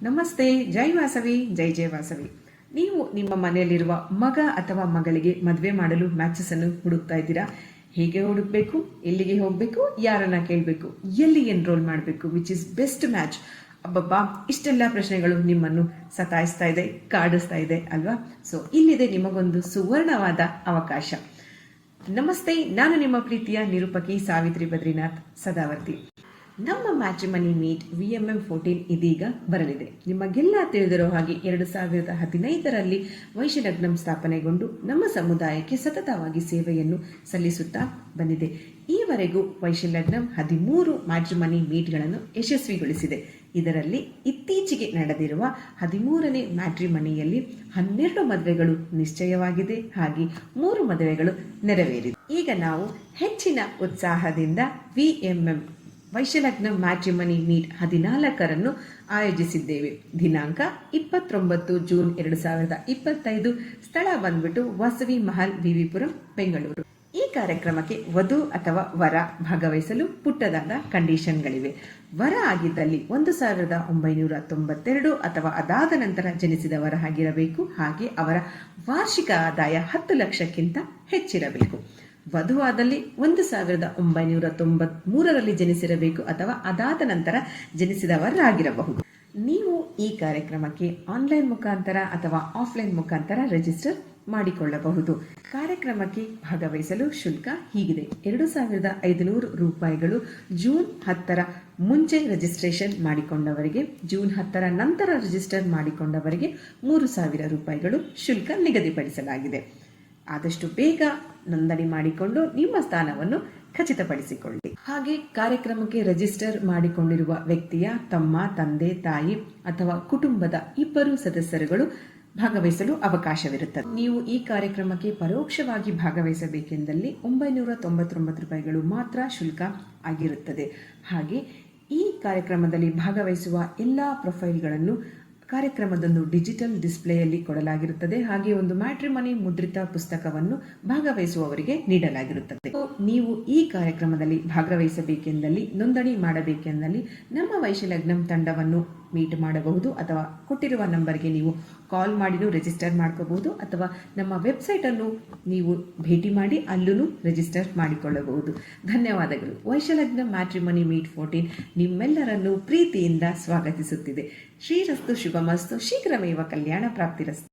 ನಮಸ್ತೆ, ಜೈ ವಾಸವಿ, ಜೈ ಜೈ ವಾಸವಿ. ನೀವು ನಿಮ್ಮ ಮನೆಯಲ್ಲಿರುವ ಮಗ ಅಥವಾ ಮಗಳಿಗೆ ಮದುವೆ ಮಾಡಲು ಮ್ಯಾಚಸ್ ಅನ್ನು ಹುಡುಕ್ತಾ ಇದ್ದೀರಾ? ಹೇಗೆ ಹುಡುಕ್ಬೇಕು, ಎಲ್ಲಿಗೆ ಹೋಗಬೇಕು, ಯಾರನ್ನ ಕೇಳಬೇಕು, ಎಲ್ಲಿ ಎನ್ರೋಲ್ ಮಾಡಬೇಕು, ವಿಚ್ ಇಸ್ ಬೆಸ್ಟ್ ಮ್ಯಾಚ್? ಅಬ್ಬಬ್ಬಾ, ಇಷ್ಟೆಲ್ಲ ಪ್ರಶ್ನೆಗಳು ನಿಮ್ಮನ್ನು ಸತಾಯಿಸ್ತಾ ಇದೆ, ಕಾಡಿಸ್ತಾ ಇದೆ ಅಲ್ವಾ? ಸೊ ಇಲ್ಲಿದೆ ನಿಮಗೊಂದು ಸುವರ್ಣವಾದ ಅವಕಾಶ. ನಮಸ್ತೆ, ನಾನು ನಿಮ್ಮ ಪ್ರೀತಿಯ ನಿರೂಪಕಿ ಸಾವಿತ್ರಿ ಬದ್ರಿನಾಥ್ ಸದಾವರ್ತಿ. ನಮ್ಮ ಮ್ಯಾಟ್ರಿಮನಿ ಮೀಟ್ VMM14 ಇದೀಗ ಬರಲಿದೆ. ನಿಮಗೆಲ್ಲ ತಿಳಿದಿರೋ ಹಾಗೆ 2015ರಲ್ಲಿ ವೈಶ್ಯಲಗ್ನಂ ಸ್ಥಾಪನೆಗೊಂಡು ನಮ್ಮ ಸಮುದಾಯಕ್ಕೆ ಸತತವಾಗಿ ಸೇವೆಯನ್ನು ಸಲ್ಲಿಸುತ್ತಾ ಬಂದಿದೆ. ಈವರೆಗೂ ವೈಶ್ಯಲಗ್ನಂ 13 ಮ್ಯಾಟ್ರಿಮನಿ ಮೀಟ್ಗಳನ್ನು ಯಶಸ್ವಿಗೊಳಿಸಿದೆ. ಇದರಲ್ಲಿ ಇತ್ತೀಚೆಗೆ ನಡೆದಿರುವ 13ನೇ ಮ್ಯಾಟ್ರಿಮನಿಯಲ್ಲಿ 12 ಮದುವೆಗಳು ನಿಶ್ಚಯವಾಗಿದೆ, ಹಾಗೆ 3 ಮದುವೆಗಳು ನೆರವೇರಿದೆ. ಈಗ ನಾವು ಹೆಚ್ಚಿನ ಉತ್ಸಾಹದಿಂದ VMM ವೈಶ್ಯಲಗ್ನ ಮ್ಯಾಟ್ರಿಮನಿ ಮೀಟ್ 14ನ್ನು ಆಯೋಜಿಸಿದ್ದೇವೆ. ದಿನಾಂಕ 29 ಜೂನ್ 2025. ಸ್ಥಳ ಬಂದ್ಬಿಟ್ಟು ವಾಸವಿ ಮಹಲ್, ವಿವಿಪುರಂ, ಬೆಂಗಳೂರು. ಈ ಕಾರ್ಯಕ್ರಮಕ್ಕೆ ವಧು ಅಥವಾ ವರ ಭಾಗವಹಿಸಲು ಪುಟ್ಟದಾದ ಕಂಡೀಷನ್ಗಳಿವೆ. ವರ ಆಗಿದ್ದಲ್ಲಿ 1992 ಅಥವಾ ಅದಾದ ನಂತರ ಜನಿಸಿದವರ ಆಗಿರಬೇಕು. ಹಾಗೆ ಅವರ ವಾರ್ಷಿಕ ಆದಾಯ 10 ಲಕ್ಷಕ್ಕಿಂತ ಹೆಚ್ಚಿರಬೇಕು. ವಧುವಾದಲ್ಲಿ 1993ರಲ್ಲಿ ಜನಿಸಿರಬೇಕು ಅಥವಾ ಅದಾದ ನಂತರ ಜನಿಸಿದವರಾಗಿರಬಹುದು. ನೀವು ಈ ಕಾರ್ಯಕ್ರಮಕ್ಕೆ ಆನ್ಲೈನ್ ಮುಖಾಂತರ ಅಥವಾ ಆಫ್ಲೈನ್ ಮುಖಾಂತರ ರಿಜಿಸ್ಟರ್ ಮಾಡಿಕೊಳ್ಳಬಹುದು. ಕಾರ್ಯಕ್ರಮಕ್ಕೆ ಭಾಗವಹಿಸಲು ಶುಲ್ಕ ಹೀಗಿದೆ: 2500 ರೂಪಾಯಿಗಳು ಜೂನ್ 10ರ ಮುಂಚೆ ರಿಜಿಸ್ಟ್ರೇಷನ್ ಮಾಡಿಕೊಂಡವರಿಗೆ, ಜೂನ್ 10ರ ನಂತರ ರಿಜಿಸ್ಟರ್ ಮಾಡಿಕೊಂಡವರಿಗೆ 3000 ರೂಪಾಯಿಗಳು ಶುಲ್ಕ ನಿಗದಿಪಡಿಸಲಾಗಿದೆ. ಆದಷ್ಟು ಬೇಗ ನೋಂದಣಿ ಮಾಡಿಕೊಂಡು ನಿಮ್ಮ ಸ್ಥಾನವನ್ನು ಖಚಿತಪಡಿಸಿಕೊಳ್ಳಿ. ಹಾಗೆ ಕಾರ್ಯಕ್ರಮಕ್ಕೆ ರಿಜಿಸ್ಟರ್ ಮಾಡಿಕೊಂಡಿರುವ ವ್ಯಕ್ತಿಯ ತಮ್ಮ, ತಂದೆ, ತಾಯಿ ಅಥವಾ ಕುಟುಂಬದ 2 ಸದಸ್ಯರುಗಳು ಭಾಗವಹಿಸಲು ಅವಕಾಶವಿರುತ್ತದೆ. ನೀವು ಈ ಕಾರ್ಯಕ್ರಮಕ್ಕೆ ಪರೋಕ್ಷವಾಗಿ ಭಾಗವಹಿಸಬೇಕೆಂದಲ್ಲಿ 999 ರೂಪಾಯಿಗಳು ಮಾತ್ರ ಶುಲ್ಕ ಆಗಿರುತ್ತದೆ. ಹಾಗೆ ಈ ಕಾರ್ಯಕ್ರಮದಲ್ಲಿ ಭಾಗವಹಿಸುವ ಎಲ್ಲ ಪ್ರೊಫೈಲ್ಗಳನ್ನು ಕಾರ್ಯಕ್ರಮದೊಂದು ಡಿಜಿಟಲ್ ಡಿಸ್ಪ್ಲೇಯಲ್ಲಿ ಕೊಡಲಾಗಿರುತ್ತದೆ. ಹಾಗೆ ಒಂದು ಮ್ಯಾಟ್ರಿಮನಿ ಮುದ್ರಿತ ಪುಸ್ತಕವನ್ನು ಭಾಗವಹಿಸುವವರಿಗೆ ನೀಡಲಾಗಿರುತ್ತದೆ. ನೀವು ಈ ಕಾರ್ಯಕ್ರಮದಲ್ಲಿ ಭಾಗವಹಿಸಬೇಕೆಂದಲ್ಲಿ, ನೋಂದಣಿ ಮಾಡಬೇಕೆಂದಲ್ಲಿ ನಮ್ಮ ವೈಶ್ಯಲಗ್ನಂ ತಂಡವನ್ನು ಮೀಟ್ ಮಾಡಬಹುದು, ಅಥವಾ ಕೊಟ್ಟಿರುವ ನಂಬರ್ಗೆ ನೀವು ಕಾಲ್ ಮಾಡಿನೂ ರಿಜಿಸ್ಟರ್ ಮಾಡ್ಕೋಬಹುದು, ಅಥವಾ ನಮ್ಮ ವೆಬ್ಸೈಟನ್ನು ನೀವು ಭೇಟಿ ಮಾಡಿ ಅಲ್ಲೂ ರಿಜಿಸ್ಟರ್ ಮಾಡಿಕೊಳ್ಳಬಹುದು. ಧನ್ಯವಾದಗಳು. ವೈಶ್ಯಲಗ್ನಂ ಮ್ಯಾಟ್ರಿಮನಿ ಮೀಟ್ 14 ನಿಮ್ಮೆಲ್ಲರನ್ನು ಪ್ರೀತಿಯಿಂದ ಸ್ವಾಗತಿಸುತ್ತಿದೆ. ಶ್ರೀರಸ್ತು ಶುಭಮಸ್ತು, ಶೀಘ್ರಮೇವ ಕಲ್ಯಾಣ ಪ್ರಾಪ್ತಿರಸ್ತು.